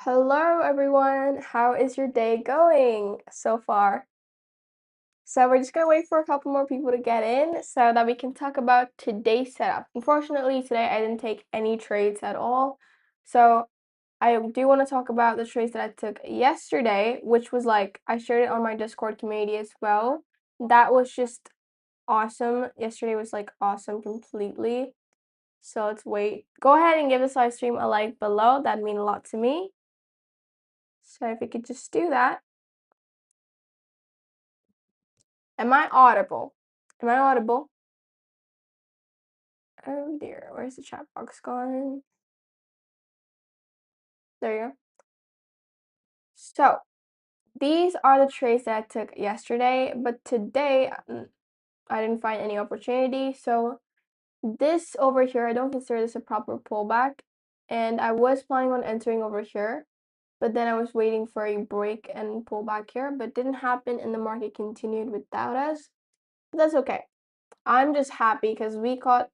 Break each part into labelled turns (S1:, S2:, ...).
S1: Hello, everyone. How is your day going so far? So we're just gonna wait for a couple more people to get in so that we can talk about today's setup. Unfortunately, today I didn't take any trades at all. So I do want to talk about the trades that I took yesterday, which was like I shared it on my Discord community as well. That was just awesome. Yesterday was like awesome completely. So let's wait. Go ahead and give this live stream a like below. That'd mean a lot to me. So if we could just do that. Am I audible? Am I audible? Oh dear, where's the chat box gone? There you go. So, these are the trades that I took yesterday, but today I didn't find any opportunity. So, this over here, I don't consider this a proper pullback. And I was planning on entering over here, but then I was waiting for a break and pull back here, but didn't happen and the market continued without us. But that's okay. I'm just happy because we caught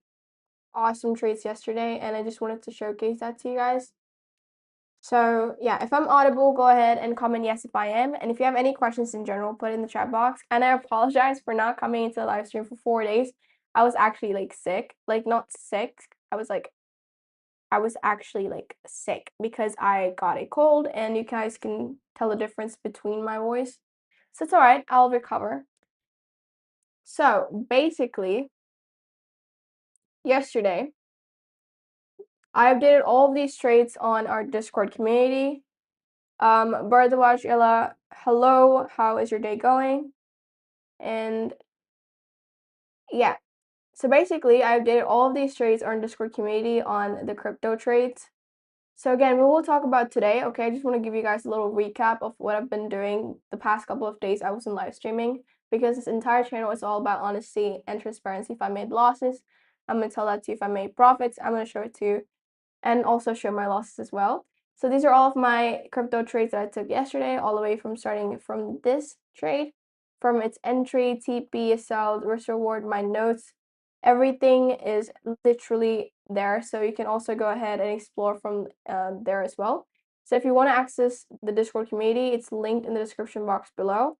S1: awesome trades yesterday and I just wanted to showcase that to you guys. So yeah, if I'm audible, go ahead and comment yes if I am. And if you have any questions in general, put it in the chat box. And I apologize for not coming into the live stream for 4 days. I was actually like sick, like not sick. I was actually like sick because I got a cold and you guys can tell the difference between my voice. So it's all right, I'll recover. So basically, yesterday, I updated all of these trades on our Discord community. Birdwatch Ella, hello, how is your day going? And yeah, so basically I updated all of these trades on Discord community on the crypto trades. So again, we will talk about today, okay? I just want to give you guys a little recap of what I've been doing the past couple of days I wasn't live streaming because this entire channel is all about honesty and transparency. If I made losses, I'm going to tell that to you. If I made profits, I'm going to show it to you and also show my losses as well. So these are all of my crypto trades that I took yesterday, all the way from starting from this trade, from its entry, TP, sell, risk reward, my notes. Everything is literally there. So you can also go ahead and explore from there as well. So if you want to access the Discord community, it's linked in the description box below.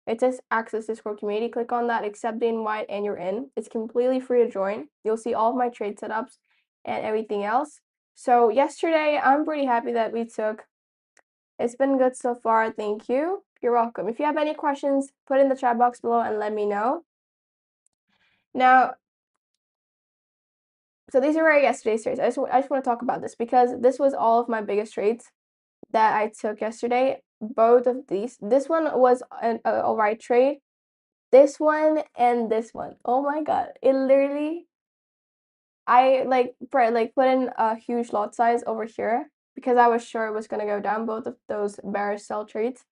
S1: It says access Discord community. Click on that, accept the invite, and you're in. It's completely free to join. You'll see all of my trade setups and everything else. So yesterday, I'm pretty happy that we took. It's been good so far. Thank you. You're welcome. If you have any questions, put in the chat box below and let me know. Now, so these are yesterday's trades. I just want to talk about this because this was all of my biggest trades that I took yesterday. Both of these. This one was an alright trade. This one and this one. Oh my god. It literally I put in a huge lot size over here because I was sure it was gonna go down, both of those bearish sell trades.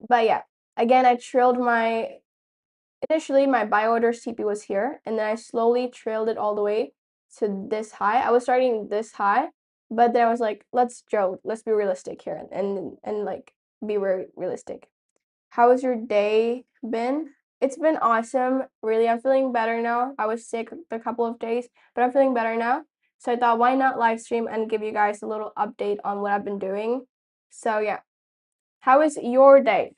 S1: But yeah, again, I trailed initially my buy order CP was here, and then I slowly trailed it all the way to this high. I was starting this high, but then I was like, let's be realistic here and like be very realistic. How has your day been? It's been awesome. Really, I'm feeling better now. I was sick a couple of days, but I'm feeling better now. So I thought, why not live stream and give you guys a little update on what I've been doing. So yeah. How is your day?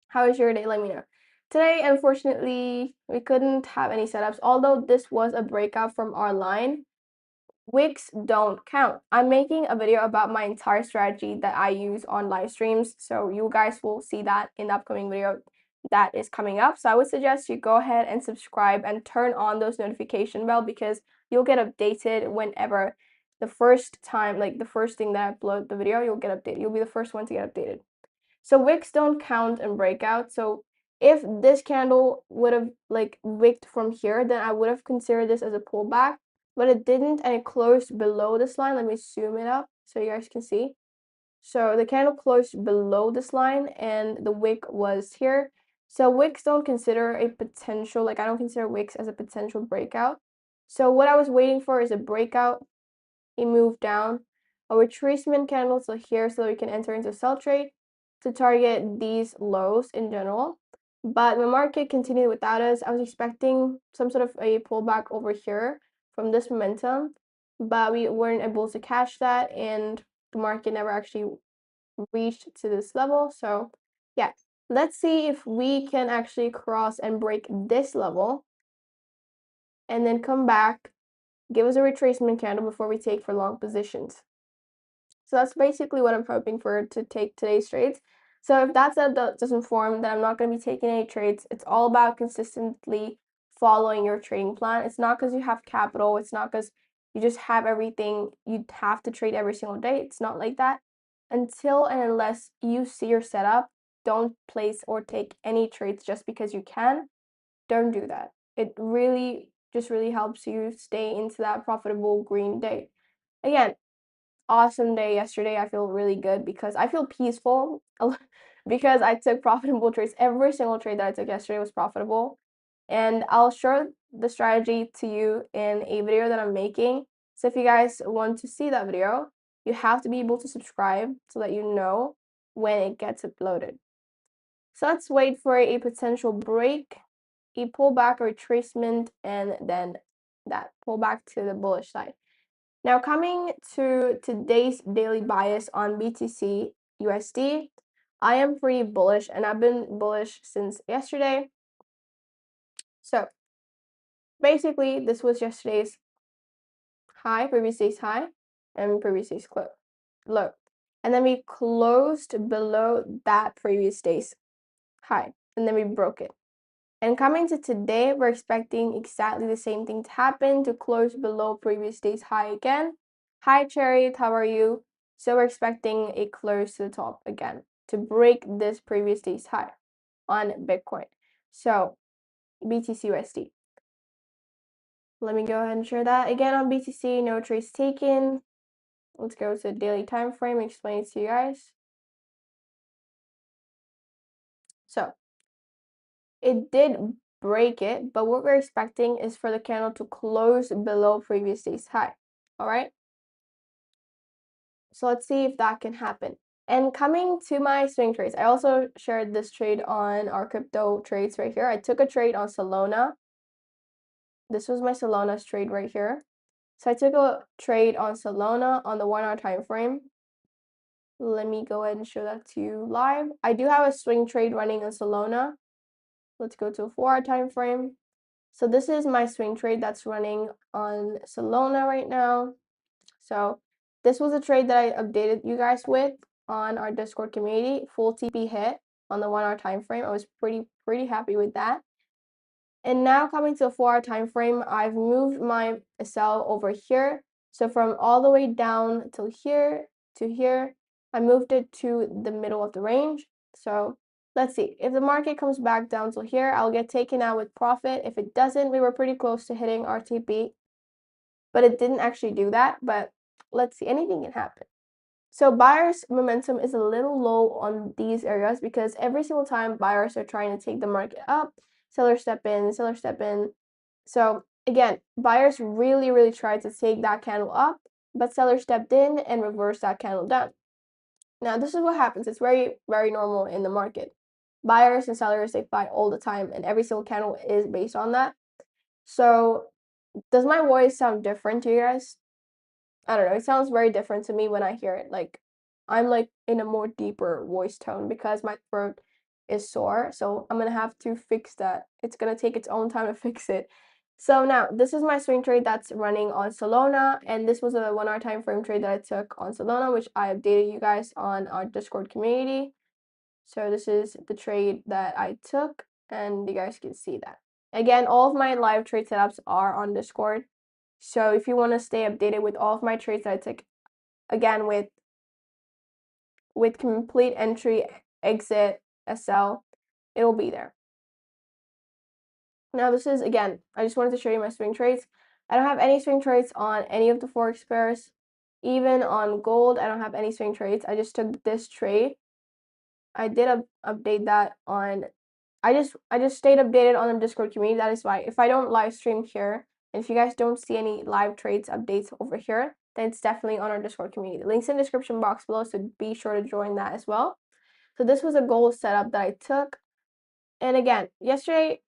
S1: How is your day? Let me know. Today, unfortunately, we couldn't have any setups, although this was a breakout from our line. Wicks don't count. I'm making a video about my entire strategy that I use on live streams, so you guys will see that in the upcoming video that is coming up. So I would suggest you go ahead and subscribe and turn on those notification bell because you'll get updated whenever the first time, like the first thing that I upload the video, you'll get updated. You'll be the first one to get updated. So wicks don't count in breakout. So if this candle would have like wicked from here, then I would have considered this as a pullback, but it didn't and it closed below this line. Let me zoom it up so you guys can see. So the candle closed below this line and the wick was here. So wicks don't consider a potential, like I don't consider wicks as a potential breakout. So what I was waiting for is a breakout, a move down, a retracement candle, so here, so we can enter into sell trade to target these lows in general. But the market continued without us. I was expecting some sort of a pullback over here from this momentum, but we weren't able to catch that. And the market never actually reached to this level. So yeah, let's see if we can actually cross and break this level and then come back, give us a retracement candle before we take for long positions. So that's basically what I'm hoping for to take today's trades. So if that setup doesn't form, then I'm not going to be taking any trades. It's all about consistently following your trading plan. It's not because you have capital. It's not because you just have everything. You have to trade every single day. It's not like that. Until and unless you see your setup, don't place or take any trades just because you can. Don't do that. It really helps you stay into that profitable green day. Again, awesome day yesterday. I feel really good because I feel peaceful because I took profitable trades. Every single trade that I took yesterday was profitable. And I'll show the strategy to you in a video that I'm making. So if you guys want to see that video, you have to be able to subscribe so that you know when it gets uploaded. So let's wait for a potential break, a pullback, a retracement, and then that pullback to the bullish side. Now coming to today's daily bias on BTC USD, I am pretty bullish and I've been bullish since yesterday. So basically this was yesterday's high, previous day's high, and previous day's low. And then we closed below that previous day's high, and then we broke it. And coming to today, we're expecting exactly the same thing to happen, to close below previous day's high again. Hi, Chariot, how are you? So we're expecting a close to the top again, to break this previous day's high on Bitcoin. So BTC USD. Let me go ahead and share that. Again, on BTC, no trades taken. Let's go to the daily time frame and explain it to you guys. So it did break it, but what we're expecting is for the candle to close below previous day's high. All right. So let's see if that can happen. And coming to my swing trades, I also shared this trade on our crypto trades right here. I took a trade on Solana. This was my Solana's trade right here. So I took a trade on Solana on the 1 hour time frame. Let me go ahead and show that to you live. I do have a swing trade running on Solana. Let's go to a 4 hour time frame. So this is my swing trade that's running on Solana right now. So this was a trade that I updated you guys with on our Discord community. Full TP hit on the 1 hour time frame. I was pretty happy with that. And now coming to a 4 hour time frame, I've moved my sell over here. So from all the way down till here to here, I moved it to the middle of the range. So let's see. If the market comes back down to here, I'll get taken out with profit. If it doesn't, we were pretty close to hitting our TP, but it didn't actually do that. But let's see, anything can happen. So buyers' momentum is a little low on these areas because every single time buyers are trying to take the market up, sellers step in, sellers step in. So again, buyers really tried to take that candle up, but sellers stepped in and reversed that candle down. Now this is what happens. It's very normal in the market. Buyers and sellers, they fight all the time, and every single candle is based on that. So does my voice sound different to you guys? I don't know, it sounds very different to me when I hear it. Like, I'm like in a more deeper voice tone because my throat is sore. So I'm gonna have to fix that. It's gonna take its own time to fix it. So now this is my swing trade that's running on Solana, and this was a 1 hour time frame trade that I took on Solana, which I updated you guys on our Discord community. So this is the trade that I took, and you guys can see that. Again, all of my live trade setups are on Discord. So if you want to stay updated with all of my trades that I took, again, with complete entry, exit, SL, it'll be there. Now this is, again, I just wanted to show you my swing trades. I don't have any swing trades on any of the Forex pairs. Even on gold, I don't have any swing trades. I just took this trade. I did update that on, I just stayed updated on the Discord community. That is why if I don't live stream here, and if you guys don't see any live trades updates over here, then it's definitely on our Discord community. Links in the description box below, so be sure to join that as well. So this was a gold setup that I took. And again, yesterday,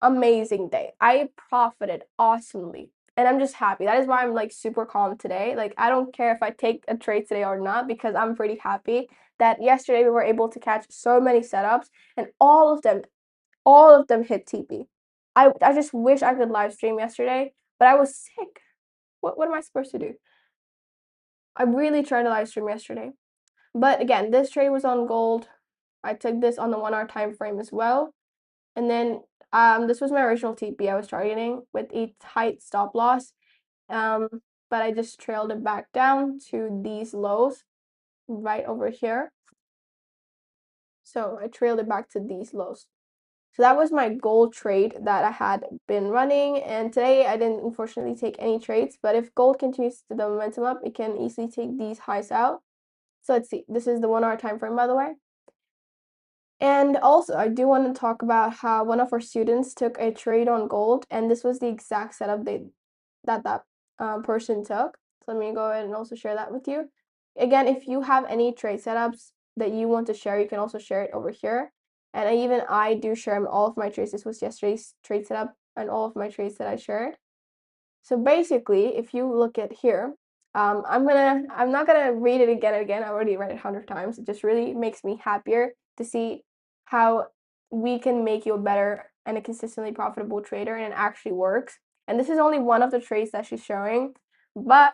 S1: amazing day. I profited awesomely. and I'm just happy. That is why I'm like super calm today. Like I don't care if I take a trade today or not, because I'm pretty happy that yesterday we were able to catch so many setups, and all of them hit TP. I just wish I could live stream yesterday, but I was sick. What am I supposed to do? I really tried to live stream yesterday. But again, this trade was on gold. I took this on the 1 hour time frame as well. And then this was my original TP I was targeting with a tight stop loss. But I just trailed it back down to these lows right over here. So I trailed it back to these lows. So that was my gold trade that I had been running. And today I didn't unfortunately take any trades, but if gold continues to the momentum up, it can easily take these highs out. So let's see. This is the 1 hour time frame, by the way. And also, I do want to talk about how one of our students took a trade on gold, and this was the exact setup that person took. So let me go ahead and also share that with you. Again, if you have any trade setups that you want to share, you can also share it over here. And I do share all of my trades. This was yesterday's trade setup and all of my trades that I shared. So basically, if you look at here, I'm not gonna read it again and again. I already read it 100 times. It just really makes me happier to see how we can make you a better and a consistently profitable trader, and it actually works. And this is only one of the trades that she's showing, but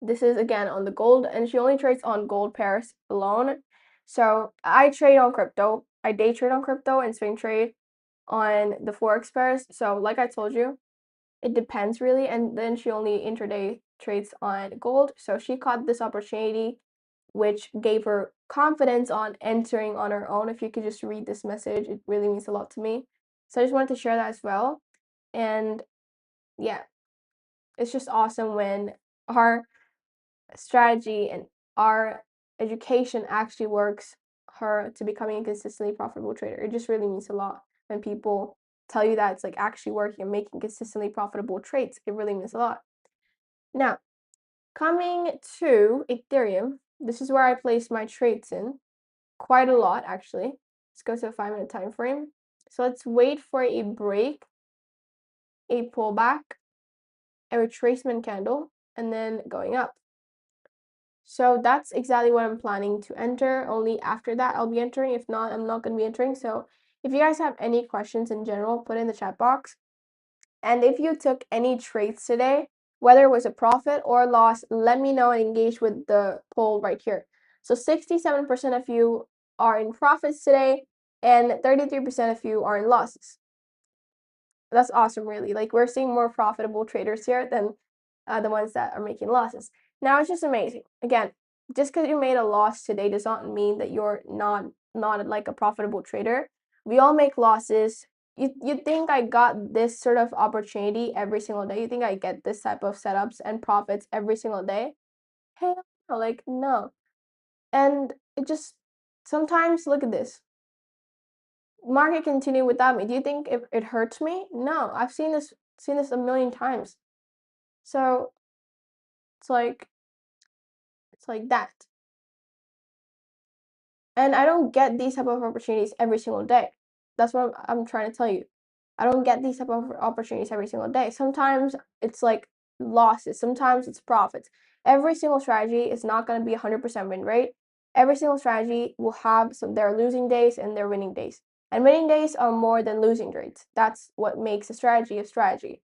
S1: this is again on the gold, and she only trades on gold pairs alone. So I trade on crypto. I day trade on crypto and swing trade on the Forex pairs. So like I told you, it depends really. And then she only intraday trades on gold. So she caught this opportunity, which gave her confidence on entering on her own. If you could just read this message, it really means a lot to me. So I just wanted to share that as well. And yeah, it's just awesome when our strategy and our education actually works her to becoming a consistently profitable trader. It just really means a lot when people tell you that it's like actually working and making consistently profitable trades. It really means a lot. Now, coming to Ethereum, this is where I place my trades in quite a lot actually. Let's go to a 5-minute time frame. So let's wait for a break, a pullback, a retracement candle, and then going up. So that's exactly what I'm planning to enter. Only after that I'll be entering. If not, I'm not going to be entering. So if you guys have any questions in general, put in the chat box. And if you took any trades today, whether it was a profit or a loss, let me know and engage with the poll right here. So 67% of you are in profits today, and 33% of you are in losses. That's awesome, really. Like, we're seeing more profitable traders here than the ones that are making losses. Now, it's just amazing. Again, just because you made a loss today does not mean that you're not like a profitable trader. We all make losses. You think I got this sort of opportunity every single day? You think I get this type of setups and profits every single day? Hell no, like no. And it just sometimes, look at this. Market continue without me. Do you think it hurts me? No, I've seen this a million times. So it's like that. And I don't get these type of opportunities every single day. That's what I'm trying to tell you. I don't get these type of opportunities every single day. Sometimes it's like losses, sometimes it's profits. Every single strategy is not going to be 100% win rate. Every single strategy will have their losing days and their winning days. And winning days are more than losing rates. That's what makes a strategy a strategy.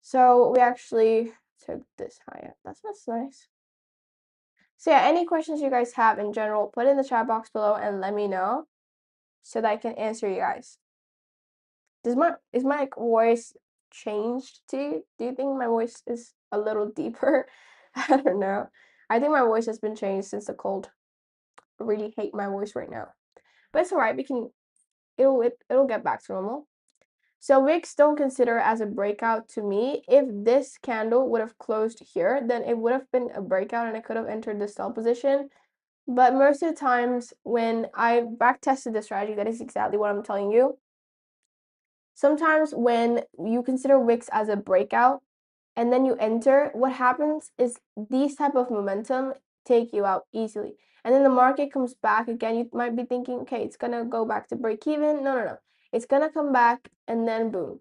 S1: So we actually took this higher. That's nice. So yeah, any questions you guys have in general, put in the chat box below and let me know so that I can answer you guys. Is my voice changed to you? Do you think my voice is a little deeper? I don't know. I think my voice has been changed since the cold. I really hate my voice right now. But it's alright, it'll get back to normal. So wicks don't consider as a breakout to me. If this candle would have closed here, then it would have been a breakout and I could have entered the sell position. But most of the times when I back tested the strategy, that is exactly what I'm telling you. Sometimes when you consider wicks as a breakout and then you enter, what happens is these type of momentum take you out easily. And then the market comes back again. You might be thinking, okay, it's gonna go back to break even. No. It's gonna come back and then boom.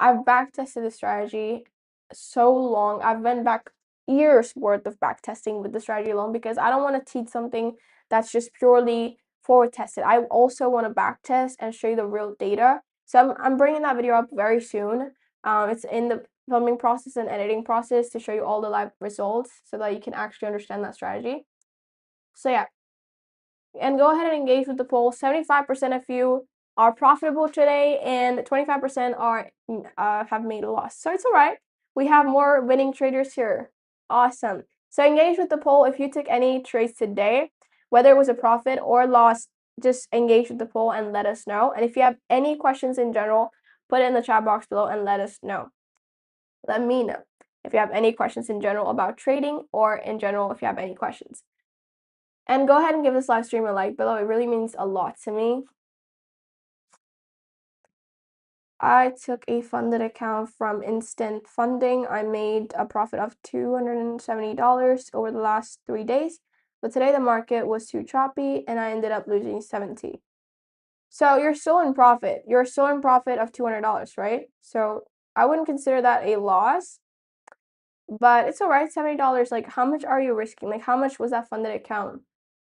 S1: I've back tested the strategy so long. I've been back years worth of back testing with the strategy alone because I don't want to teach something that's just purely forward tested. I also want to back test and show you the real data. So I'm bringing that video up very soon. It's in the filming process and editing process to show you all the live results so that you can actually understand that strategy. So yeah, and go ahead and engage with the poll. 75% of you are profitable today and 25% are have made a loss. So it's all right. We have more winning traders here. Awesome. So engage with the poll. If you took any trades today, whether it was a profit or loss, just engage with the poll and let us know. And if you have any questions in general, put it in the chat box below and let us know. Let me know if you have any questions in general about trading or in general if you have any questions. And go ahead and give this live stream a like below. It really means a lot to me. I took a funded account from Instant Funding. I made a profit of $270 over the last 3 days. But today the market was too choppy and I ended up losing 70. So you're still in profit. You're still in profit of $200, right? So I wouldn't consider that a loss. But it's all right. $70. Like, how much are you risking? Like, how much was that funded account?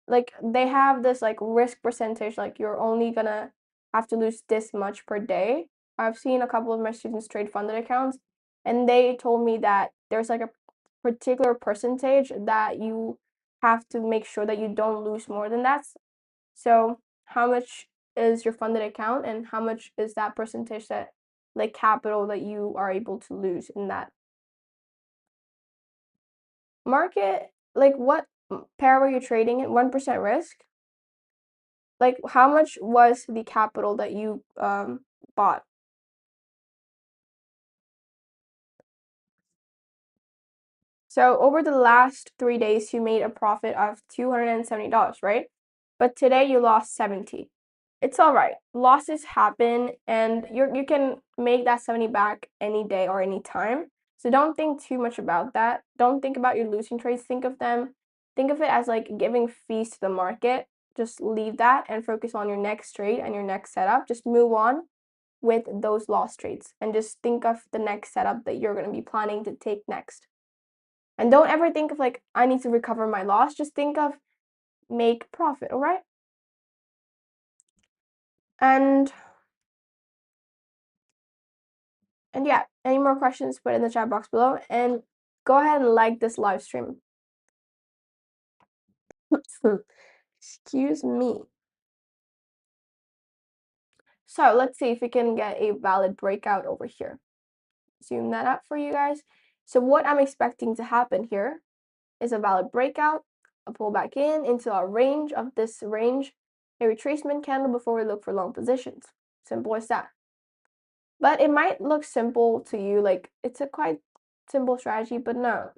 S1: Like, they have this like risk percentage, like you're only gonna have to lose this much per day. I've seen a couple of my students trade funded accounts and they told me that there's like a particular percentage that you have to make sure that you don't lose more than that. So how much is your funded account and how much is that percentage, that like capital that you are able to lose in that market? Like, what pair were you trading at? 1% risk? Like, how much was the capital that you bought? So over the last 3 days, you made a profit of $270, right? But today you lost 70. It's all right. Losses happen, and you can make that 70 back any day or any time. So don't think too much about that. Don't think about your losing trades. Think of it as like giving fees to the market. Just leave that and focus on your next trade and your next setup. Just move on with those loss trades and just think of the next setup that you're going to be planning to take next. And don't ever think of like, I need to recover my loss. Just think of make profit, all right? And yeah, any more questions, put in the chat box below and go ahead and like this live stream. Excuse me. So let's see if we can get a valid breakout over here. Zoom that up for you guys. So what I'm expecting to happen here is a valid breakout, a pullback into our range of this range, a retracement candle before we look for long positions. Simple as that. But it might look simple to you, like it's a quite simple strategy, but no.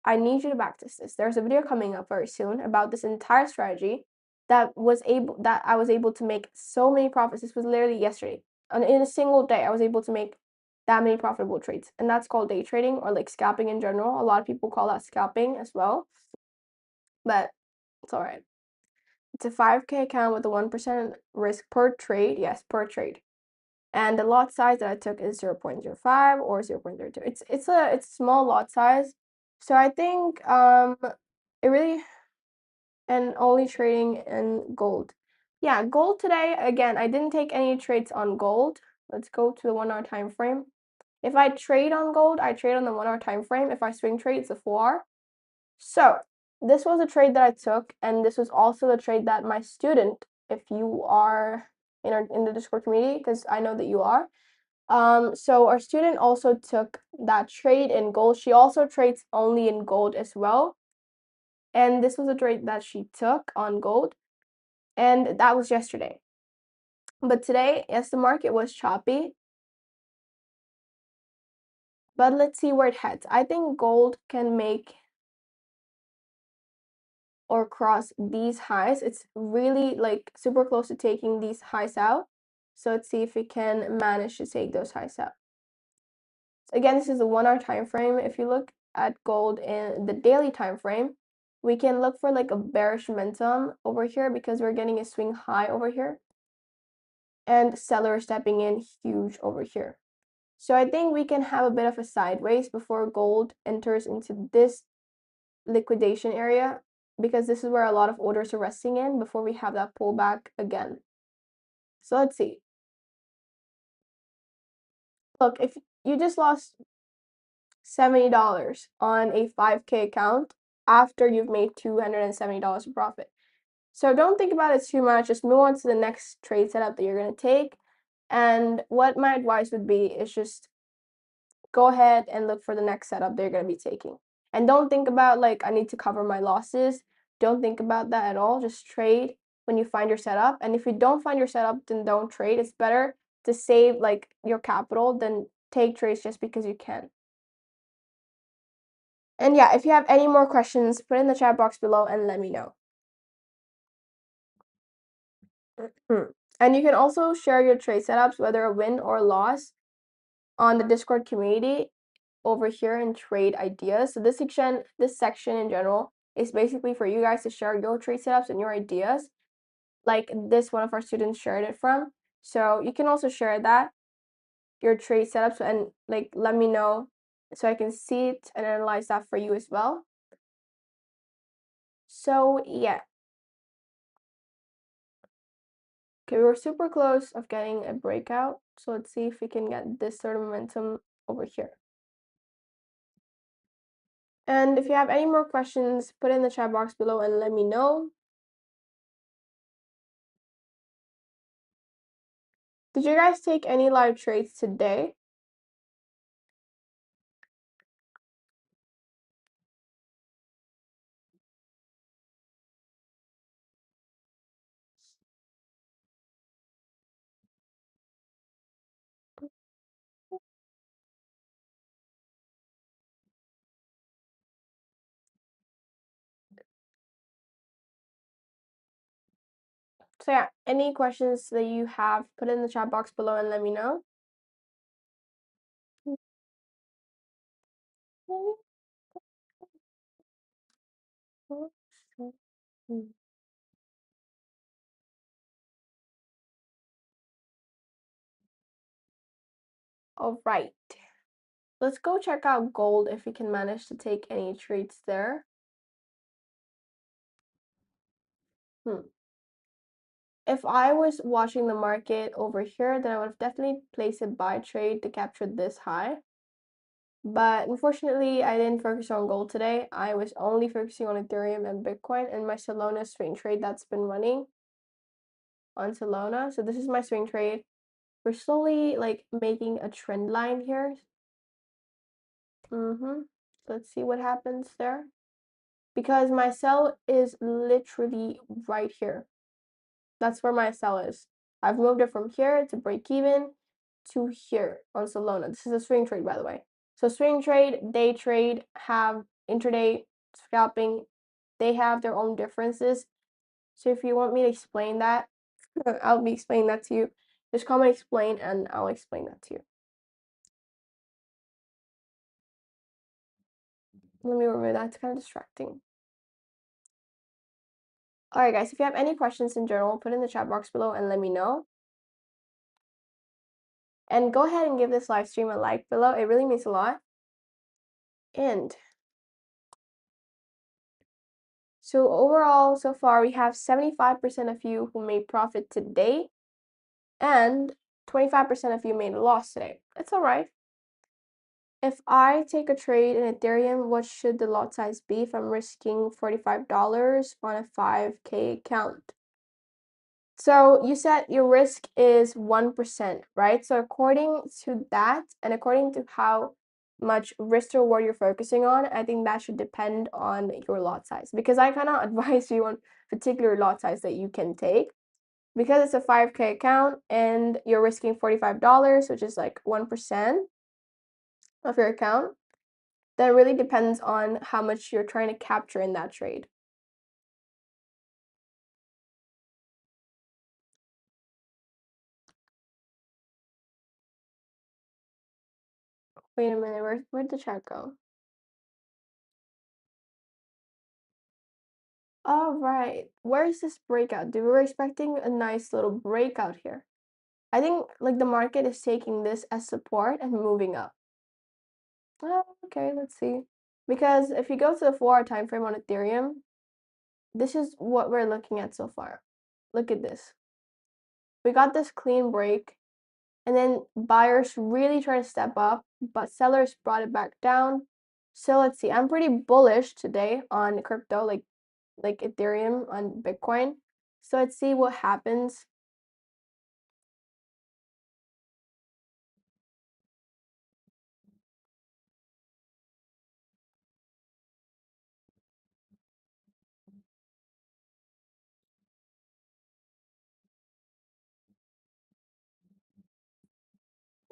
S1: I need you to practice this. There's a video coming up very soon about this entire strategy that I was able to make so many profits. This was literally yesterday. And in a single day, I was able to make that many profitable trades. And that's called day trading or like scalping in general. A lot of people call that scalping as well. But it's all right. It's a 5K account with a 1% risk per trade. Yes, per trade. And the lot size that I took is 0.05 or 0.02. It's a small lot size. So I think it really, and only trading in gold. Yeah, gold today, again, I didn't take any trades on gold. Let's go to the 1 hour time frame. If I trade on gold, I trade on the 1 hour time frame. If I swing trade, it's a 4 hour. So this was a trade that I took, and this was also the trade that my student, if you are in the Discord community, because I know that you are. So our student also took that trade in gold. She also trades only in gold as well. And this was a trade that she took on gold. And that was yesterday. But today, yes, the market was choppy. But let's see where it heads. I think gold can make or cross these highs. It's really like super close to taking these highs out. So let's see if we can manage to take those highs out. Again, this is a 1 hour time frame. If you look at gold in the daily time frame, we can look for like a bearish momentum over here because we're getting a swing high over here and seller stepping in huge over here. So I think we can have a bit of a sideways before gold enters into this liquidation area, because this is where a lot of orders are resting in before we have that pullback again. So let's see. Look, if you just lost $70 on a 5K account after you've made $270 in profit. So don't think about it too much. Just move on to the next trade setup that you're going to take. And what my advice would be is just go ahead and look for the next setup they're going to be taking. And don't think about like, I need to cover my losses. Don't think about that at all. Just trade when you find your setup. And if you don't find your setup, then don't trade. It's better to save like your capital than take trades just because you can. And yeah, if you have any more questions, put in the chat box below and let me know. And you can also share your trade setups, whether a win or a loss, on the Discord community over here in trade ideas. So this section in general is basically for you guys to share your trade setups and your ideas, like this one of our students shared it from. So you can also share that, your trade setups, and like let me know so I can see it and analyze that for you as well. So yeah. Okay, we were super close of getting a breakout. So let's see if we can get this sort of momentum over here. And if you have any more questions, put in the chat box below and let me know. Did you guys take any live trades today? So yeah, any questions that you have, put in the chat box below and let me know. All right. Let's go check out gold if we can manage to take any trades there. If I was watching the market over here, then I would have definitely placed a buy trade to capture this high. But unfortunately, I didn't focus on gold today. I was only focusing on Ethereum and Bitcoin and my Solana swing trade that's been running on Solana. So this is my swing trade. We're slowly like making a trend line here. Let's see what happens there. Because my sell is literally right here. That's where my sell is. I've moved it from here to break even to here on Solana. This is a swing trade, by the way. So swing trade, day trade, have intraday scalping. They have their own differences. So if you want me to explain that, I'll be explaining that to you. Just comment explain and I'll explain that to you. Let me remove that. It's kind of distracting. All right, guys, if you have any questions in general, put in the chat box below and let me know. And go ahead and give this live stream a like below. It really means a lot. And so overall, so far, we have 75% of you who made profit today and 25% of you made a loss today. It's all right. If I take a trade in Ethereum, what should the lot size be if I'm risking $45 on a 5K account? So you said your risk is 1%, right? So according to that, and according to how much risk to reward you're focusing on, I think that should depend on your lot size, because I cannot advise you on particular lot size that you can take. Because it's a 5K account and you're risking $45, which is like 1% of your account, that really depends on how much you're trying to capture in that trade. Wait a minute, where'd the chat go? All right, where is this breakout? We were expecting a nice little breakout here. I think like the market is taking this as support and moving up. Okay, let's see. Because if you go to the 4-hour time frame on Ethereum, this is what we're looking at so far. Look at this. We got this clean break, and then buyers really try to step up, but sellers brought it back down. So let's see. I'm pretty bullish today on crypto, like Ethereum, on Bitcoin. So let's see what happens.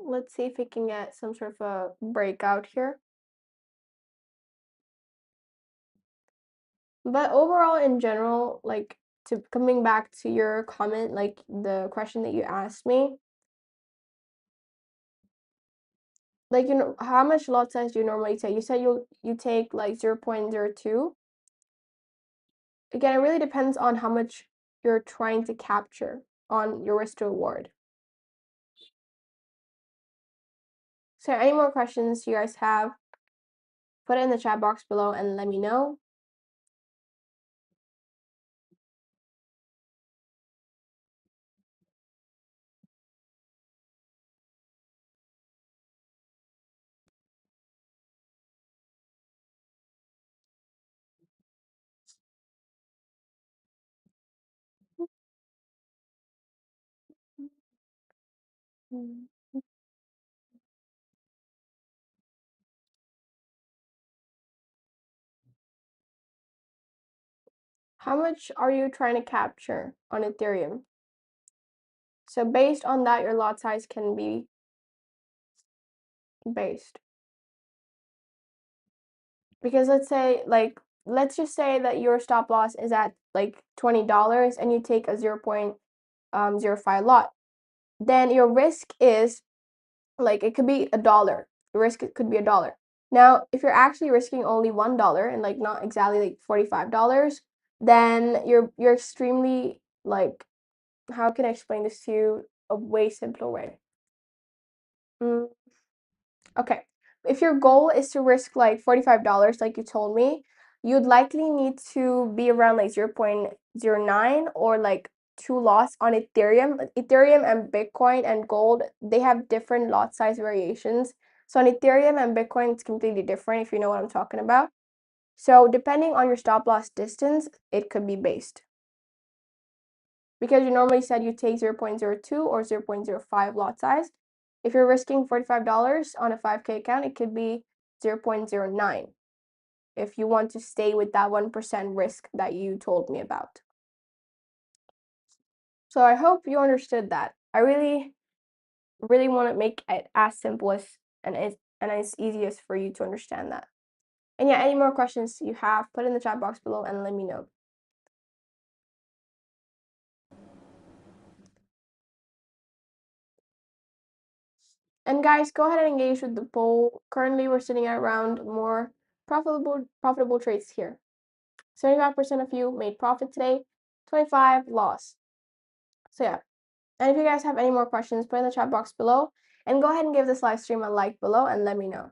S1: Let's see if we can get some sort of a breakout here. But overall, in general, like to coming back to your comment, like the question that you asked me, like how much lot size do you normally take? You said you take like 0.02. Again, it really depends on how much you're trying to capture on your risk to reward. So any more questions you guys have, put it in the chat box below and let me know. How much are you trying to capture on Ethereum? So based on that, your lot size can be based. Because let's just say that your stop loss is at like $20 and you take a 0.05 lot. Then your risk is like it could be $1. The risk could be $1. Now, if you're actually risking only $1 and like not exactly like $45, then you're extremely like, how can I explain this to you a way simpler way? Okay, if your goal is to risk like $45, like you told me, you'd likely need to be around like 0.09 or like 2 lots on Ethereum. Ethereum and Bitcoin and gold, they have different lot size variations. So on Ethereum and Bitcoin, it's completely different if you know what I'm talking about. So depending on your stop loss distance, it could be based. Because you normally said you take 0.02 or 0.05 lot size. If you're risking $45 on a 5K account, it could be 0.09 if you want to stay with that 1% risk that you told me about. So I hope you understood that. I really want to make it as simple as and as easy as for you to understand that. And yeah, any more questions you have, put in the chat box below and let me know. And guys, go ahead and engage with the poll. Currently, we're sitting at around more profitable trades here. 75% of you made profit today, 25 loss. So yeah, and if you guys have any more questions, put in the chat box below and go ahead and give this live stream a like below and let me know.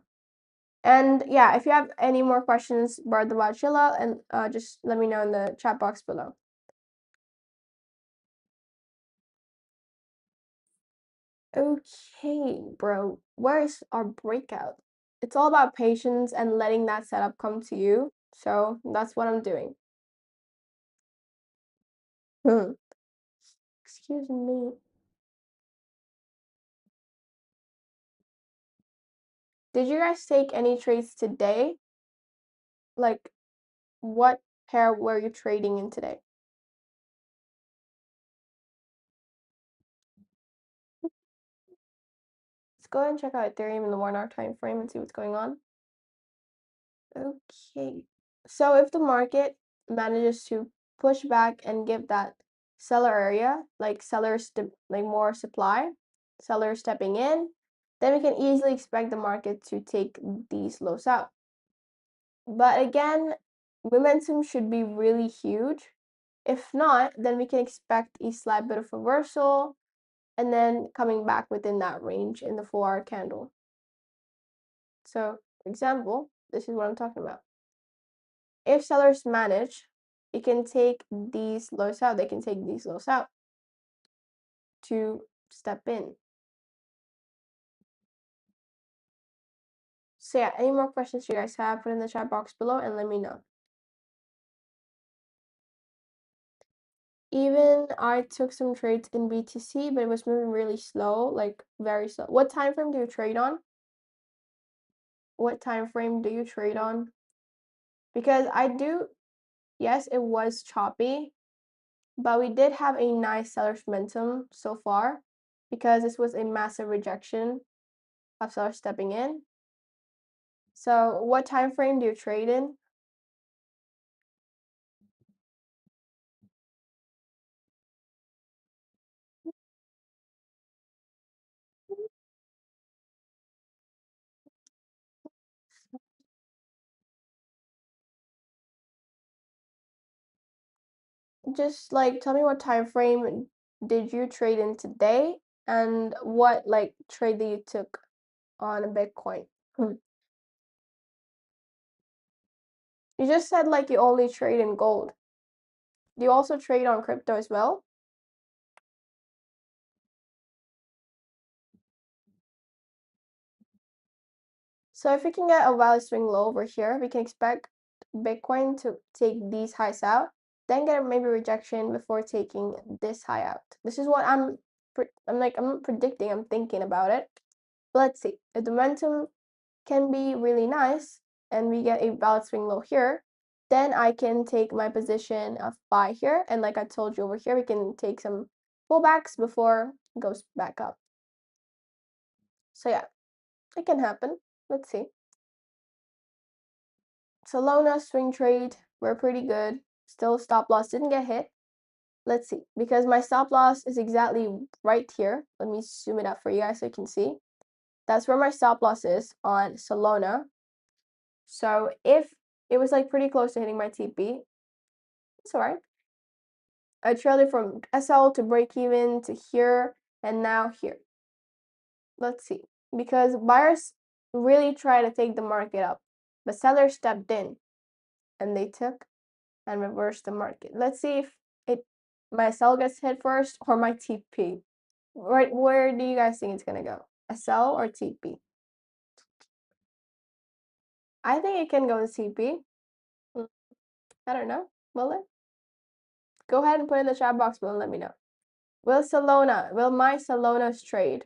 S1: And yeah, if you have any more questions about the Chilla, and just let me know in the chat box below. Okay, bro, where's our breakout? It's all about patience and letting that setup come to you. So that's what I'm doing. Excuse me. Did you guys take any trades today? Like, what pair were you trading in today? Let's go ahead and check out Ethereum in the 1-hour time frame and see what's going on. Okay. So if the market manages to push back and give that seller area, like like more supply, sellers stepping in, then we can easily expect the market to take these lows out. But again, momentum should be really huge. If not, then we can expect a slight bit of reversal and then coming back within that range in the 4-hour candle. So, for example, this is what I'm talking about. If sellers manage, it can take these lows out. They can take these lows out to step in. So yeah, any more questions you guys have, put in the chat box below and let me know. Even I took some trades in BTC, but it was moving really slow, like very slow. What time frame do you trade on? What time frame do you trade on? Because I do, yes, it was choppy, but we did have a nice seller's momentum so far because this was a massive rejection of sellers stepping in. So what time frame do you trade in? Just like tell me what time frame did you trade in today and what like trade that you took on a Bitcoin. You just said like you only trade in gold. Do you also trade on crypto as well? So if we can get a value swing low over here, we can expect Bitcoin to take these highs out, then get maybe rejection before taking this high out. This is what I'm not predicting, I'm thinking about it. Let's see. If the momentum can be really nice and we get a valid swing low here, then I can take my position of buy here. And like I told you over here, we can take some pullbacks before it goes back up. So yeah, it can happen. Let's see. Solana swing trade, we're pretty good. Still stop loss didn't get hit. Let's see, because my stop loss is exactly right here. Let me zoom it up for you guys so you can see. That's where my stop loss is on Solana. So if it was like pretty close to hitting my TP, it's all right. I trailed it from SL to break even to here and now here. Let's see, because buyers really try to take the market up, but sellers stepped in and they took and reversed the market. Let's see if my SL gets hit first or my TP. Where do you guys think it's gonna go? SL or TP? I think it can go to TP. I don't know. Will it? Go ahead and put in the chat box below and let me know. Will my Solona's trade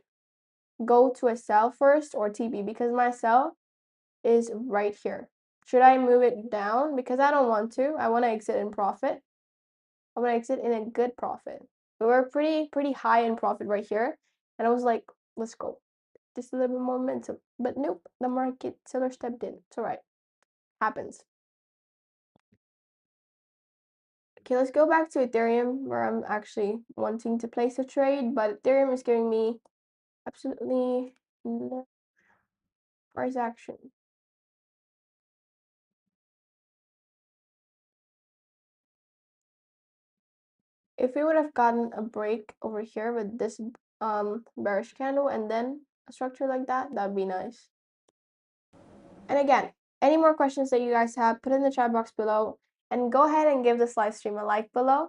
S1: go to a sell first or TP? Because my sell is right here. Should I move it down? Because I don't want to. I want to exit in profit. I want to exit in a good profit. But we're pretty high in profit right here. And I was like, let's go. Just a little bit more momentum. But nope, the market seller stepped in. It's all right. Happens. Okay, let's go back to Ethereum where I'm actually wanting to place a trade, but Ethereum is giving me absolutely no price action. If we would have gotten a break over here with this bearish candle and then a structure like that, that'd be nice. And again, any more questions that you guys have, put in the chat box below and go ahead and give this live stream a like below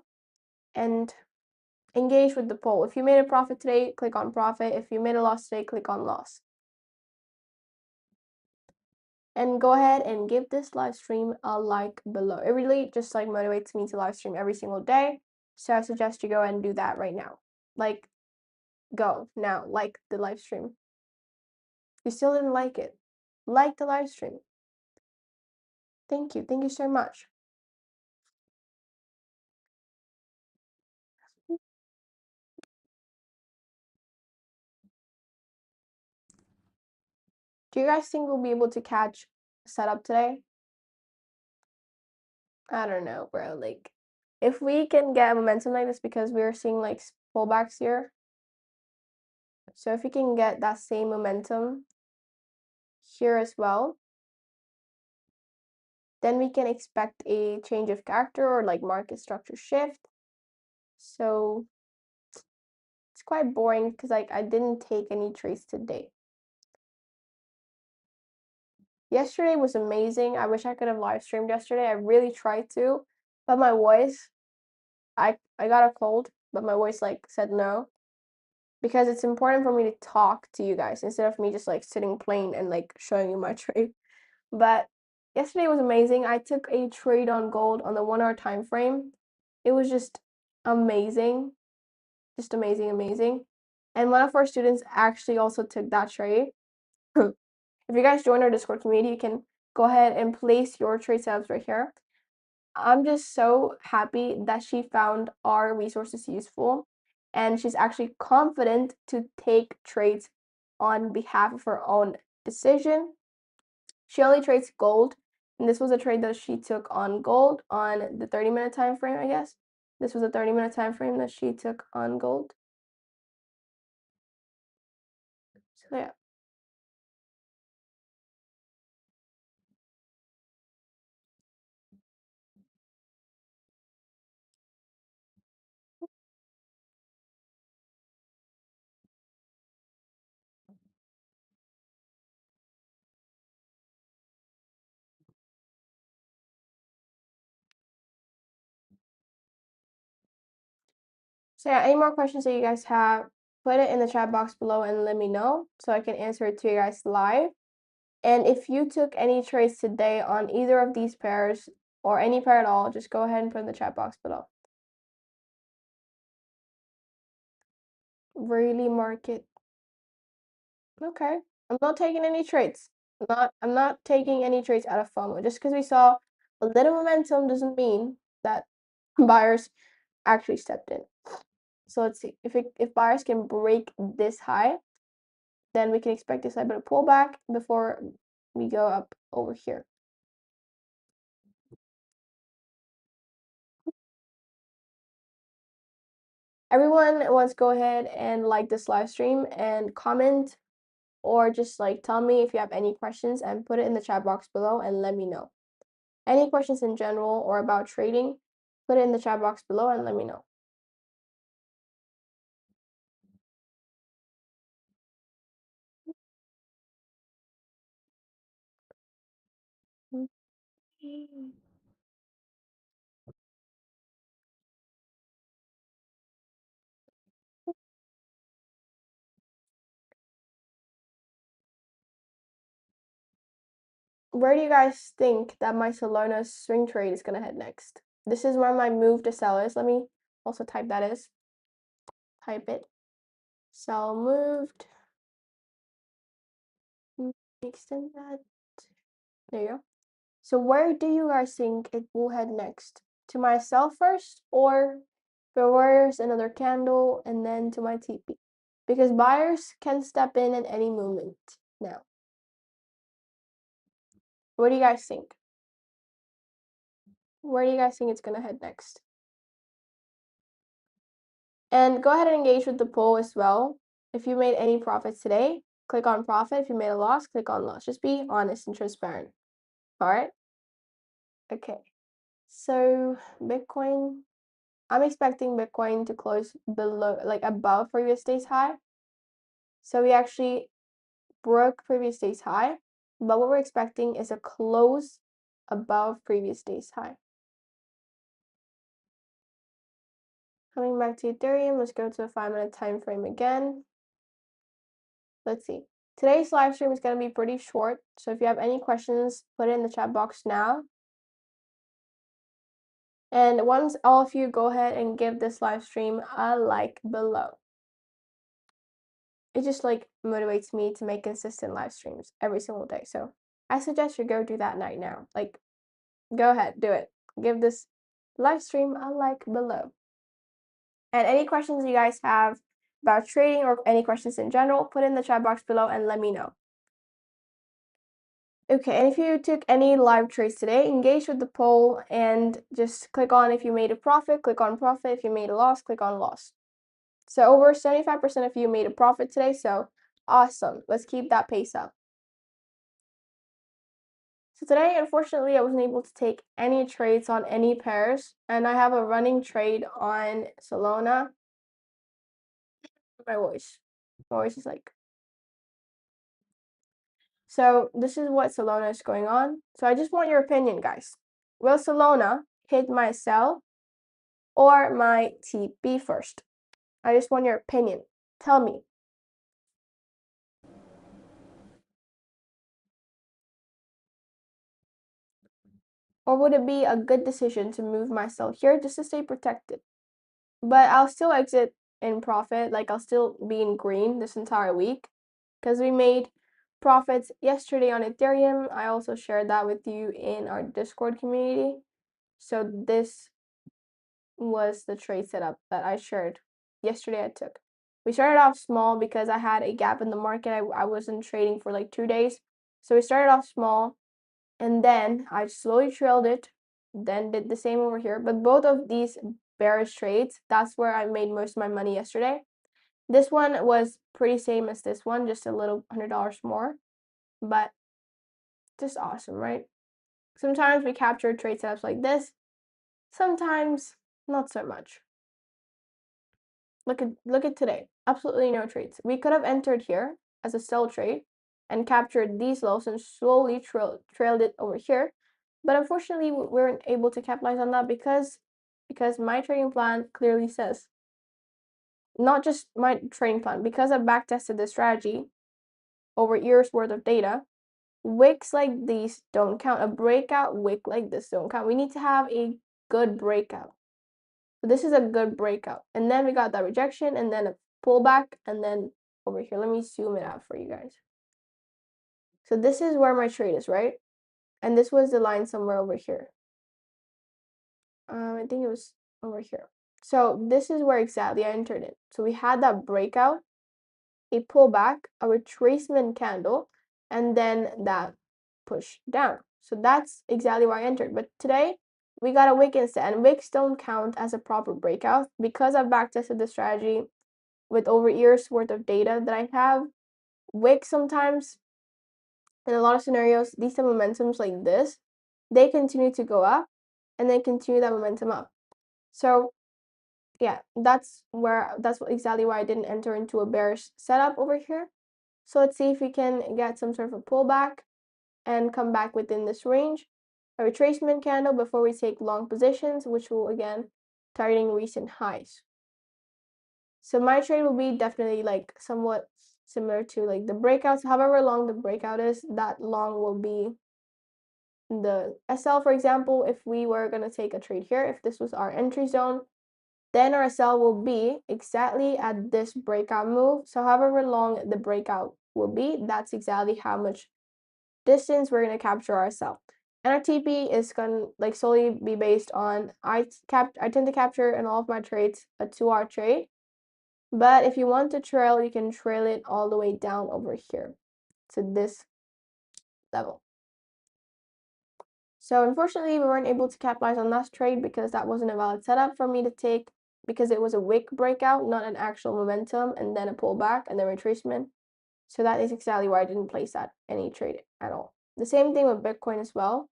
S1: and engage with the poll. If you made a profit today, click on profit. If you made a loss today, click on loss. And go ahead and give this live stream a like below. It really just like motivates me to live stream every single day. So I suggest you go and do that right now. Like, go now, like the live stream. You still didn't like it. Like the live stream. Thank you. Thank you so much. Do you guys think we'll be able to catch setup today? I don't know, bro. Like, if we can get momentum like this, because we're seeing like pullbacks here. So if we can get that same momentum here as well, then we can expect a change of character or like market structure shift. So it's It's quite boring because like I didn't take any trades today. Yesterday was amazing. I wish I could have live streamed yesterday. I really tried to, but my voice, I got a cold, but my voice like said no because it's important for me to talk to you guys instead of me just like sitting plain and like showing you my trade. But yesterday was amazing. I took a trade on gold on the 1 hour time frame. It was just amazing. Just amazing, amazing. And one of our students actually also took that trade. If you guys join our Discord community, you can go ahead and place your trade setups right here. I'm just so happy that she found our resources useful and she's actually confident to take trades on behalf of her own decision. She only trades gold, and this was a trade that she took on gold on the 30-minute time frame, I guess. This was a 30-minute time frame that she took on gold. So yeah. So yeah, any more questions that you guys have, put it in the chat box below and let me know so I can answer it to you guys live. And if you took any trades today on either of these pairs or any pair at all, just go ahead and put in the chat box below. Really market. Okay. I'm not taking any trades. I'm not taking any trades out of FOMO. Just because we saw a little momentum doesn't mean that buyers actually stepped in. So let's see. If buyers can break this high, then we can expect this type of pullback before we go up over here. Everyone wants to go ahead and like this live stream and comment, or just like tell me if you have any questions and put it in the chat box below and let me know. Any questions in general or about trading, put it in the chat box below and let me know. Where do you guys think that my Solana swing trade is going to head next? This is where my move to sell is. Let me also type that is. Type it. Sell moved. Extend that. There you go. So where do you guys think it will head next? To my sell first, or where's another candle and then to my TP? Because buyers can step in at any moment now. What do you guys think? Where do you guys think it's going to head next? And go ahead and engage with the poll as well. If you made any profits today, click on profit. If you made a loss, click on loss. Just be honest and transparent. All right? Okay. So Bitcoin, I'm expecting Bitcoin to close below, like above previous day's high. So we actually broke previous day's high, but what we're expecting is a close above previous day's high. Coming back to Ethereum, let's go to a 5-minute time frame again. Let's see. Today's live stream is going to be pretty short, so if you have any questions, put it in the chat box now. And once all of you go ahead and give this live stream a like below. It just like motivates me to make consistent live streams every single day. So I suggest you go do that right now. Like, go ahead, do it. Give this live stream a like below. And any questions you guys have about trading or any questions in general, put in the chat box below and let me know. Okay, and if you took any live trades today, engage with the poll and just click on if you made a profit, click on profit. If you made a loss, click on loss. So over 75% of you made a profit today, so awesome. Let's keep that pace up. So today, unfortunately, I wasn't able to take any trades on any pairs, and I have a running trade on Solana. My voice. My voice is like. So this is what Solana is going on. So I just want your opinion, guys. Will Solana hit my sell or my TP first? I just want your opinion. Tell me. Or would it be a good decision to move my sell here just to stay protected? But I'll still exit in profit. Like I'll still be in green this entire week because we made profits yesterday on Ethereum. I also shared that with you in our Discord community. So this was the trade setup that I shared yesterday. I took. We started off small because I had a gap in the market. I wasn't trading for like 2 days. So we started off small and then I slowly trailed it, then did the same over here. But both of these bearish trades, that's where I made most of my money yesterday. This one was pretty same as this one, just a little $100 more, but just awesome, right? Sometimes we capture trade setups like this, sometimes not so much. Look at today, absolutely no trades. We could have entered here as a sell trade and captured these lows and slowly trailed it over here. But unfortunately, we weren't able to capitalize on that because my trading plan clearly says, not just my trading plan, because I backtested this strategy over years worth of data, wicks like these don't count. A breakout wick like this don't count. We need to have a good breakout. So this is a good breakout. And then we got that rejection and then a pullback and then over here. Let me zoom it out for you guys. So this is where my trade is, right? And this was the line somewhere over here. I think it was over here. So this is where exactly I entered it. So we had that breakout, a pullback, a retracement candle, and then that push down. So that's exactly where I entered. But today we got a wick instead, and wicks don't count as a proper breakout because I've backtested the strategy with over years worth of data that I have. Wicks sometimes, in a lot of scenarios, these type of momentums like this, they continue to go up and then continue that momentum up. So yeah, that's exactly why I didn't enter into a bearish setup over here. So let's see if we can get some sort of a pullback and come back within this range. A retracement candle before we take long positions, which will again targeting recent highs. So my trade will be definitely like somewhat similar to like the breakouts. However long the breakout is, that long will be the SL. For example, if we were going to take a trade here, if this was our entry zone, then our SL will be exactly at this breakout move. So however long the breakout will be, that's exactly how much distance we're going to capture our SL. And our TP is going to like solely be based on, I tend to capture in all of my trades a 2-hour trade. But if you want to trail, you can trail it all the way down over here to this level. So unfortunately, we weren't able to capitalize on that trade because that wasn't a valid setup for me to take because it was a wick breakout, not an actual momentum, and then a pullback and then retracement. So that is exactly why I didn't place that any trade at all. The same thing with Bitcoin as well.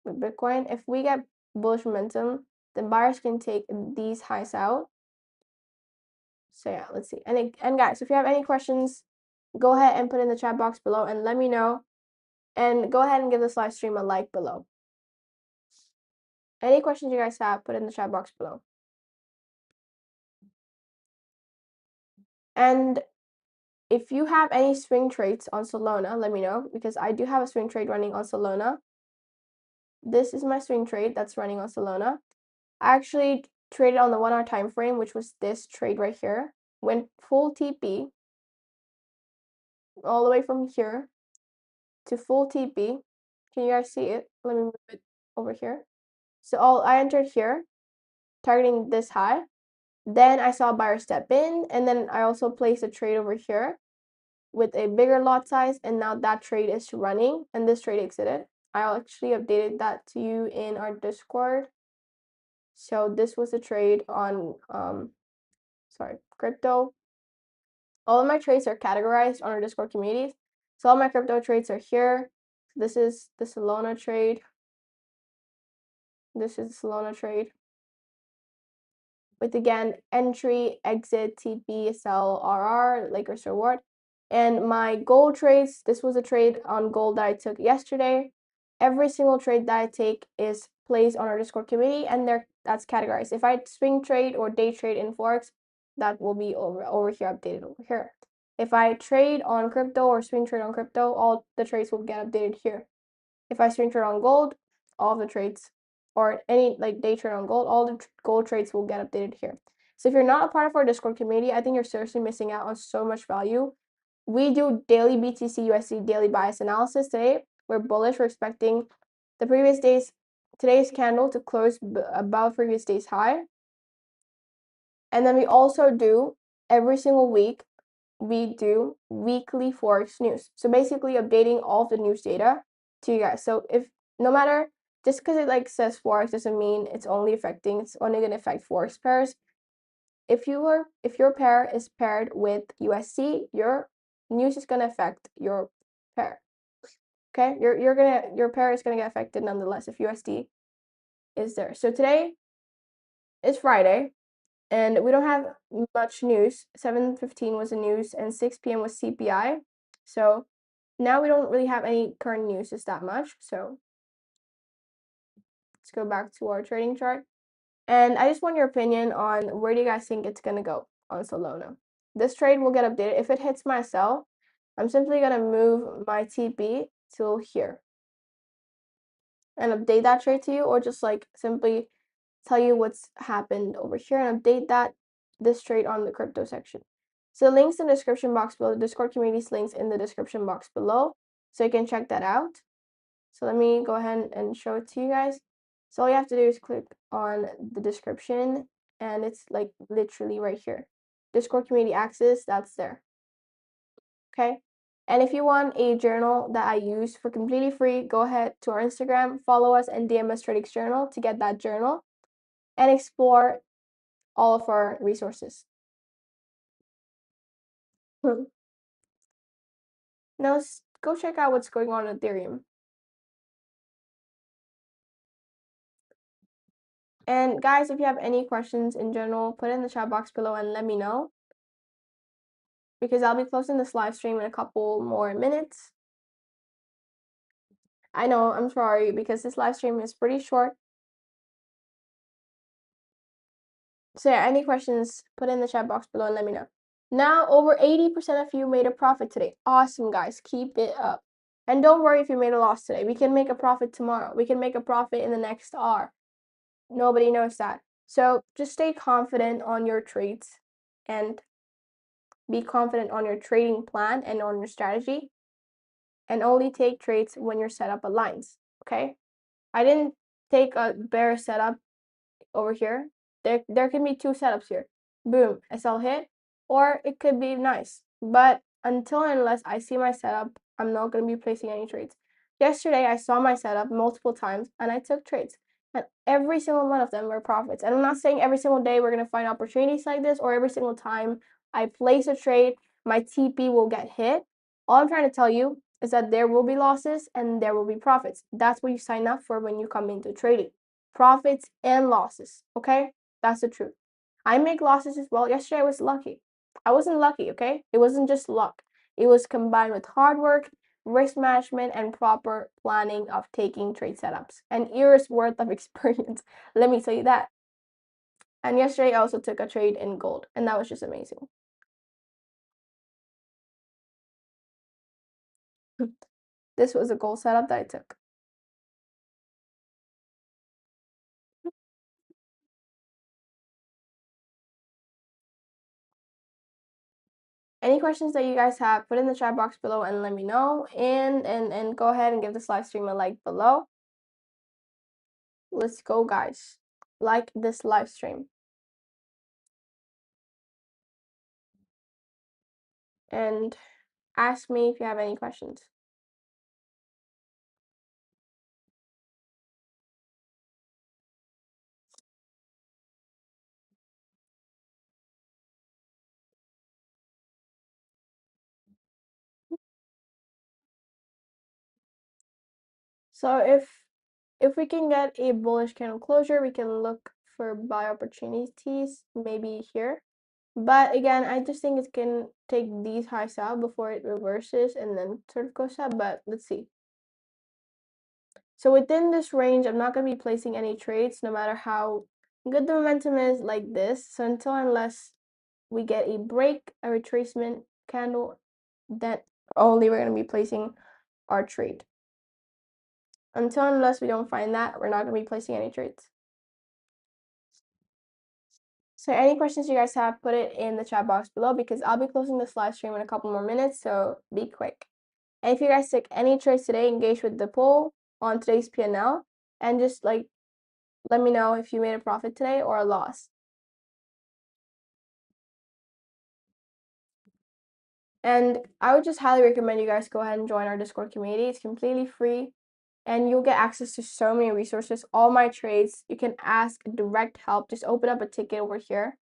S1: With Bitcoin, if we get bullish momentum, then buyers can take these highs out. So yeah, let's see. And guys, if you have any questions, go ahead and put in the chat box below and let me know. And go ahead and give this live stream a like below. Any questions you guys have, put in the chat box below. And if you have any swing trades on Solana, let me know because I do have a swing trade running on Solana. This is my swing trade that's running on Solana. I actually traded on the 1-hour time frame, which was this trade right here. Went full TP all the way from here to full TP. Can you guys see it? Let me move it over here. So I entered here, targeting this high. Then I saw a buyer step in, and then I also placed a trade over here with a bigger lot size, and now that trade is running, and this trade exited. I actually updated that to you in our Discord. So this was a trade on, crypto. All of my trades are categorized on our Discord communities. So all my crypto trades are here. This is the Solana trade. This is the Solana trade. with again entry, exit, TP, sell, RR, Lakers reward. And my gold trades, this was a trade on gold that I took yesterday. Every single trade that I take is placed on our Discord community, and that's categorized. If I swing trade or day trade in Forex, that will be over here, updated over here. If I trade on crypto or swing trade on crypto, all the trades will get updated here. If I swing trade on gold, all the trades, or any like day trade on gold, all the gold trades will get updated here. So if you're not a part of our Discord community, I think you're seriously missing out on so much value. We do daily BTC USD daily bias analysis. Today we're bullish. We're expecting the today's candle to close above previous day's high. And then we also do every single week, we do weekly Forex news. So basically updating all of the news data to you guys. So if no matter, just because it like says Forex doesn't mean it's only going to affect Forex pairs. If your pair is paired with USD, your news is going to affect your pair. Okay? Your pair is going to get affected nonetheless if USD is there. So today is Friday. And we don't have much news. 7:15 was the news and 6 p.m. was CPI. So now we don't really have any current news just that much. So let's go back to our trading chart. And I just want your opinion on where do you guys think it's going to go on Solana. This trade will get updated. If it hits my sell, I'm simply going to move my TP till here and update that trade to you, or just like simply tell you what's happened over here and update this trade on the crypto section. So the links in the description box below, the Discord community's links in the description box below, so you can check that out. So let me go ahead and show it to you guys. So all you have to do is click on the description, and it's like literally right here. Discord community access, that's there. Okay. And if you want a journal that I use for completely free, go ahead to our Instagram, follow us, and DM us Tradex Journal to get that journal and explore all of our resources. Now let's go check out what's going on in Ethereum. And guys, if you have any questions in general, put it in the chat box below and let me know, because I'll be closing this live stream in a couple more minutes. I know, I'm sorry, because this live stream is pretty short. So yeah, any questions, put in the chat box below and let me know. Now, over 80% of you made a profit today. Awesome, guys. Keep it up. And don't worry if you made a loss today. We can make a profit tomorrow. We can make a profit in the next hour. Nobody knows that. So just stay confident on your trades and be confident on your trading plan and on your strategy, and only take trades when your setup aligns. Okay? I didn't take a bear setup over here. There can be two setups here. Boom, SL hit, or it could be nice. But until and unless I see my setup, I'm not going to be placing any trades. Yesterday, I saw my setup multiple times and I took trades. And every single one of them were profits. And I'm not saying every single day we're going to find opportunities like this, or every single time I place a trade, my TP will get hit. All I'm trying to tell you is that there will be losses and there will be profits. That's what you sign up for when you come into trading. Profits and losses, okay? That's the truth. I make losses as well. Yesterday I was lucky. I wasn't lucky, okay? It wasn't just luck. It was combined with hard work, risk management, and proper planning of taking trade setups. And years worth of experience. Let me tell you that. And yesterday I also took a trade in gold, and that was just amazing. This was a gold setup that I took. Any questions that you guys have, put in the chat box below and let me know. And go ahead and give this live stream a like below. Let's go, guys. Like this live stream. And ask me if you have any questions. So if we can get a bullish candle closure, we can look for buy opportunities, maybe here. But again, I just think it can take these highs out before it reverses and then sort of goes up, but let's see. So within this range, I'm not going to be placing any trades no matter how good the momentum is like this. So unless we get a break, a retracement candle, then only we're going to be placing our trade. Unless we don't find that, we're not going to be placing any trades. So any questions you guys have, put it in the chat box below because I'll be closing this live stream in a couple more minutes, so be quick. And if you guys took any trades today, engage with the poll on today's P&L and just like let me know if you made a profit today or a loss. And I would just highly recommend you guys go ahead and join our Discord community. It's completely free and you'll get access to so many resources, all my trades. You can ask direct help. Just open up a ticket over here.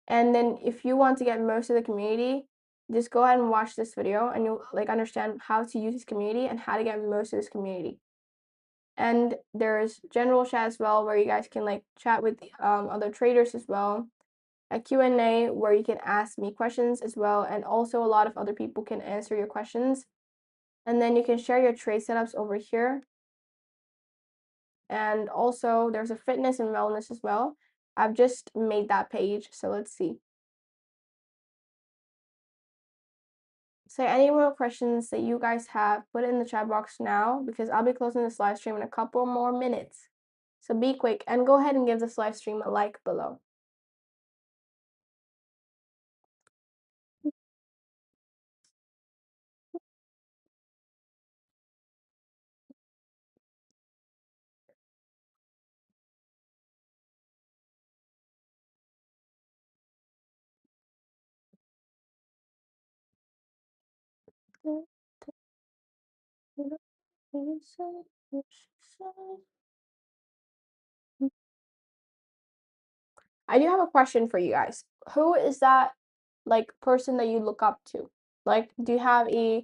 S1: And then if you want to get most of the community, just go ahead and watch this video and you'll like understand how to use this community and how to get most of this community. And there's general chat as well where you guys can like chat with other traders as well. A Q&A where you can ask me questions as well, and also a lot of other people can answer your questions. And then you can share your trade setups over here. And also there's a fitness and wellness as well. I've just made that page, so let's see. So any more questions that you guys have, put it in the chat box now because I'll be closing this live stream in a couple more minutes. So be quick and go ahead and give this live stream a like below. I do have a question for you guys. Who is that like person that you look up to? Like, do you have a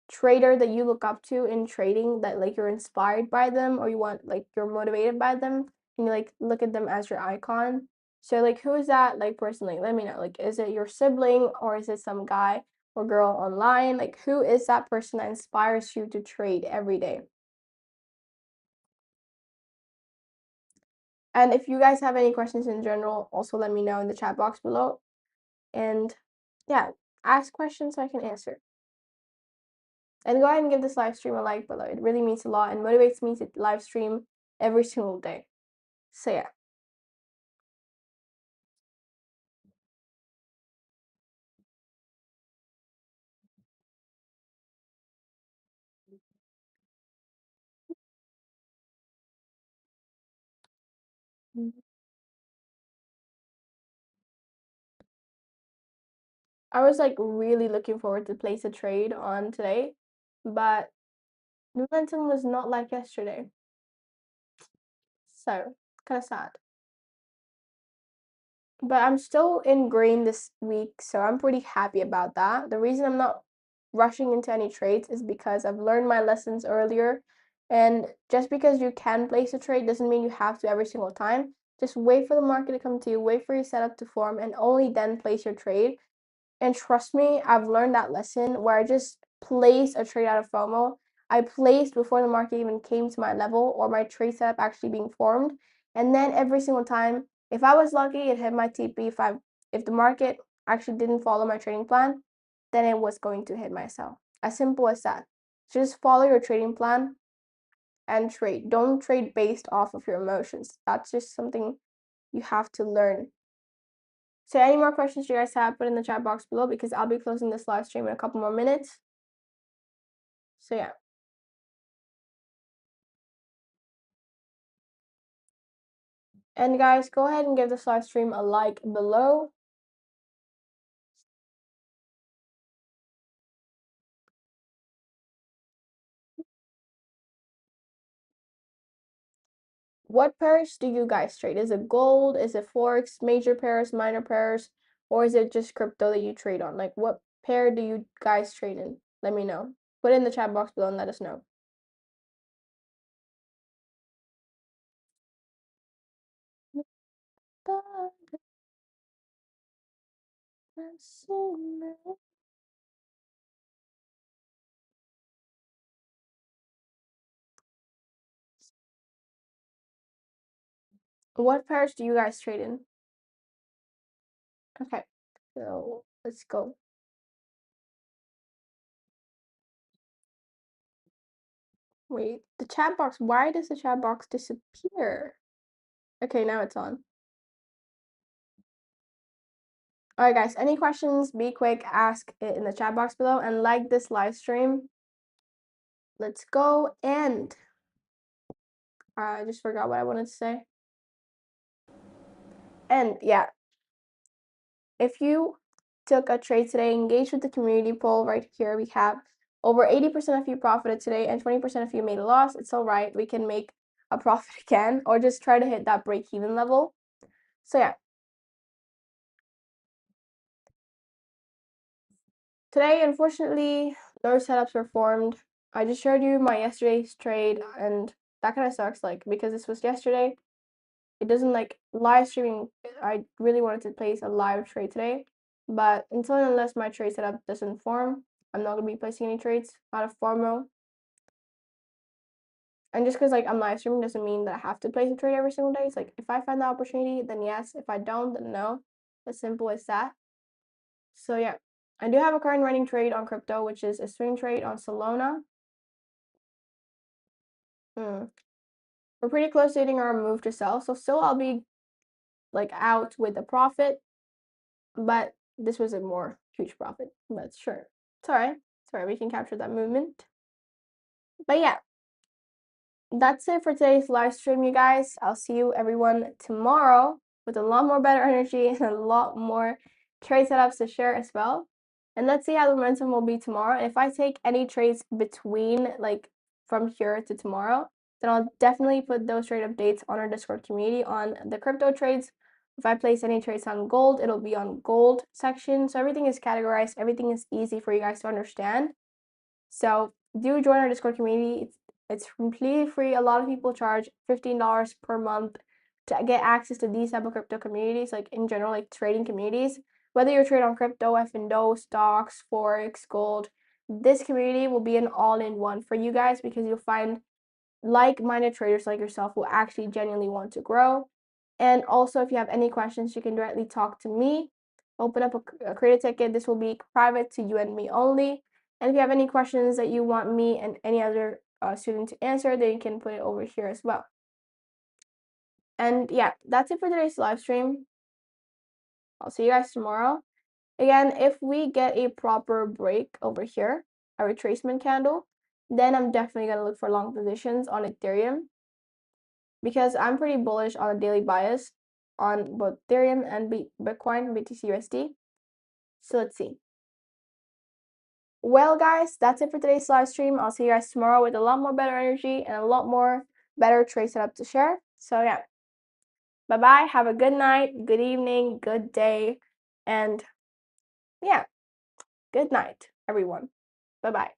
S1: trader that you look up to in trading that like you're inspired by them or you want like you're motivated by them and you like look at them as your icon? So like who is that like personally? Let me know. Like is it your sibling or is it some guy or girl online? Like who is that person that inspires you to trade every day? And if you guys have any questions in general, also let me know in the chat box below. And yeah, ask questions so I can answer. And go ahead and give this live stream a like below. It really means a lot and motivates me to live stream every single day. So yeah. I was like really looking forward to place a trade on today, but momentum was not like yesterday. So kind of sad. But I'm still in green this week, so I'm pretty happy about that. The reason I'm not rushing into any trades is because I've learned my lessons earlier. And just because you can place a trade doesn't mean you have to every single time. Just wait for the market to come to you, wait for your setup to form, and only then place your trade. And trust me, I've learned that lesson where I just placed a trade out of FOMO. I placed before the market even came to my level or my trade setup actually being formed. And then every single time, if I was lucky, it hit my TP. If the market actually didn't follow my trading plan, then it was going to hit my sell. As simple as that. Just follow your trading plan and trade. Don't trade based off of your emotions. That's just something you have to learn. So any more questions you guys have, put in the chat box below because I'll be closing this live stream in a couple more minutes. So yeah. And guys, go ahead and give this live stream a like below. What pairs do you guys trade? Is it gold? Is it Forex, major pairs, minor pairs? Or is it just crypto that you trade on? Like what pair do you guys trade in? Let me know. Put it in the chat box below and let us know. What pairs do you guys trade in? Okay, so let's go. Wait, the chat box, why does the chat box disappear? Okay, now it's on. Alright guys, any questions, be quick, ask it in the chat box below and like this live stream. Let's go, and I just forgot what I wanted to say. And yeah, if you took a trade today, engage with the community poll right here. We have over 80% of you profited today and 20% of you made a loss. It's all right. We can make a profit again, or just try to hit that break-even level. So yeah. Today, unfortunately, no setups were formed. I just showed you my yesterday's trade, and that kind of sucks, like, because this was yesterday. It doesn't, like, live streaming. I really wanted to place a live trade today, but until and unless my trade setup doesn't form, I'm not going to be placing any trades out of FOMO. And just because, like, I'm live streaming doesn't mean that I have to place a trade every single day. It's like, if I find the opportunity, then yes. If I don't, then no. As simple as that. So yeah, I do have a current running trade on crypto, which is a swing trade on Solana. We're pretty close to hitting our move to sell, so still I'll be like out with a profit, but this was a more huge profit. But sure, it's all right. It's all right. We can capture that movement. But yeah, that's it for today's live stream, you guys. I'll see you everyone tomorrow with a lot more better energy and a lot more trade setups to share as well. And let's see how the momentum will be tomorrow. And if I take any trades between, like, from here to tomorrow, then I'll definitely put those trade updates on our Discord community on the crypto trades. If I place any trades on gold, it'll be on gold section. So everything is categorized. Everything is easy for you guys to understand. So do join our Discord community. It's completely free. A lot of people charge $15 per month to get access to these type of crypto communities, like in general, like trading communities. Whether you're trading on crypto, F&O, stocks, Forex, gold, this community will be an all-in-one for you guys because you'll find like-minded traders like yourself who actually genuinely want to grow. And also, if you have any questions, you can directly talk to me. Open up a create a ticket. This will be private to you and me only. And if you have any questions that you want me and any other student to answer, then you can put it over here as well. And yeah, that's it for today's live stream. I'll see you guys tomorrow. Again, if we get a proper break over here, a retracement candle, then I'm definitely going to look for long positions on Ethereum because I'm pretty bullish on a daily bias on both Ethereum and Bitcoin, BTC/USD. So let's see. Well, guys, that's it for today's live stream. I'll see you guys tomorrow with a lot more better energy and a lot more better trade setup to share. So yeah, bye-bye. Have a good night, good evening, good day, and yeah, good night, everyone. Bye-bye.